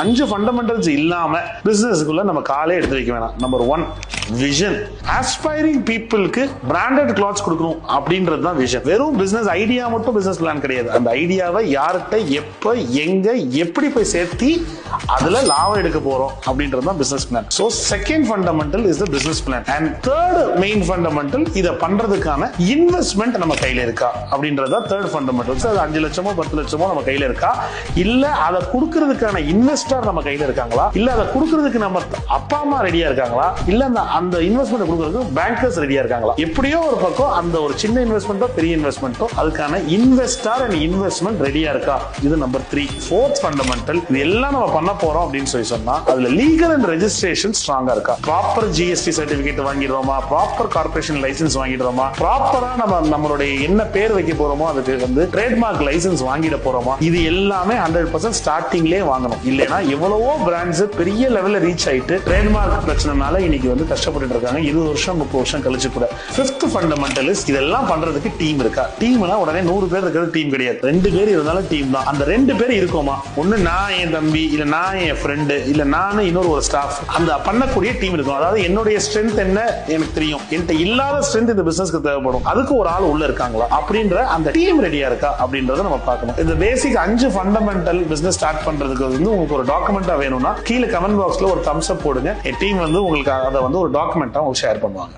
5 fundamentals இல்லாம பிசினஸ்க்குள்ள நம்ம காலே எடுத்து வைக்க வேணாம். Number 1 vision. ஆஸ்பைரிங் பீப்புளுக்கு பிராண்டட் கிளாத்ஸ் கொடுக்கணும் அப்படின்றது தான் விஷன். வெறும் பிசினஸ் ஐடியா மட்டும் பிசினஸ் பிளான் கிடையாது. அந்த ஐடியாவை யார்கிட்ட எப்ப எங்க எப்படி போய் சேர்த்தி அதுல லாபம் எடுக்க போறோம் அப்படின்றது தான் business plan. So second fundamental is the business plan. And third main fundamental இத பண்றதுக்கான இன்வெஸ்ட்மெண்ட் நம்ம கையில இருக்கா அப்படின்றது தான் தேர்ட் ஃபண்டமெண்டல். அது 5 லட்சமோ 10 லட்சமோ நம்ம கையில இருக்கா, இல்ல அதை கொடுக்கறதுக்கான இன்வெஸ்டர் நம்ம கையில இருக்காங்களா, இல்ல அதை கொடுக்கறதுக்கு நம்ம அப்பா அம்மா ரெடியா இருக்காங்களா, இல்ல அந்த இன்வெஸ்ட்மெண்ட் கொடுக்கறதுக்கு பேங்கர்ஸ் ரெடியா இருக்காங்களா. எப்படியோ ஒரு பக்கம் அந்த ஒரு சின்ன இன்வெஸ்ட்மெண்ட்டோ பெரிய இன்வெஸ்ட்மெண்ட்டோ அதுக்கான இன்வெஸ்டர் அண்ட் இன்வெஸ்ட்மெண்ட் ரெடியா இருக்கா. இது நம்பர் 3. ஃபோர்த் ஃபண்டமெண்டல், இது எல்லாம் நம்ம பண்ண போறோம் அப்படின்னு சொன்னா அதுல லீகல் அண்ட் ரெஜிஸ்ட்ரேஷன் ஸ்ட்ராங்கா இருக்கா. ப்ராப்பர் ஜிஎஸ்டி சர்டிபிகேட் வாங்கிடுறோமா, ப்ராப்பர் கார்பரேஷன் லைசன்ஸ் வாங்கிடுறோமா, ப்ராப்பரா நம்மளுடைய என்ன பேர் வைக்க போறோமோ அதுக்கு ட்ரேட்மார்க் லைசன்ஸ் வாங்கிட போறோமா. இது எல்லாமே 100% ஸ்டார்டிங்லேயே வாங்கணும். இல்லைன்னா எவ்வளவோ பிராண்ட்ஸ் பெரிய லெவல்ல ரீச் ஆயிட்டு ட்ரேட்மார்க் பிரச்சனைனால இன்னைக்கு கஷ்டப்பட்டு இருக்காங்க 20 வருஷம் 30 வருஷம் கழிச்சு கூட. ஃபிஃப்த் ஃபண்டமெண்டல் இஸ், இதெல்லாம் பண்றதுக்கு டீம் இருக்கா. டீம்னா உடனே 100 பேர் இருக்கிறது டீம் கிடையாது. 2 பேர் இருந்தாலும் டீம் தான். அந்த 2 பேர் இருக்கோமா, ஒண்ணு நான் என் தம்பி, இல்ல நான் என் ஃப்ரெண்டு, இல்ல நானு இன்னொரு ஒரு ஸ்டாஃப், அந்த பண்ணக்கூடிய டீம் இருக்கும். அதாவது என்னுடைய ஸ்ட்ரென்த் என்ன எனக்கு தெரியும், என்கிட்ட இல்லாத ஸ்ட்ரென்த் இந்த பிசினஸ்க்கு தேவைப்படும், அதுக்கு ஒரு ஆள் உள்ள இருக்காங்களா அப்படின்ற அந்த டீம் ரெடியா இருக்கா அப்படின்றத நம்ம பார்க்கணும். இந்த பேசிக் 5 ஃபண்டமெண்டல் பிசினஸ் ஸ்டார்ட் பண்றதுக்கு உங்களுக்கு ஒரு டாக்குமெண்டா வேணும்னா கீழே கமெண்ட் பாக்ஸ்ல ஒரு தம்ஸ் அப் போடுங்க. டீம் உங்களுக்கு அதை ஒரு டாக்குமெண்டா ஷேர் பண்ணுவாங்க.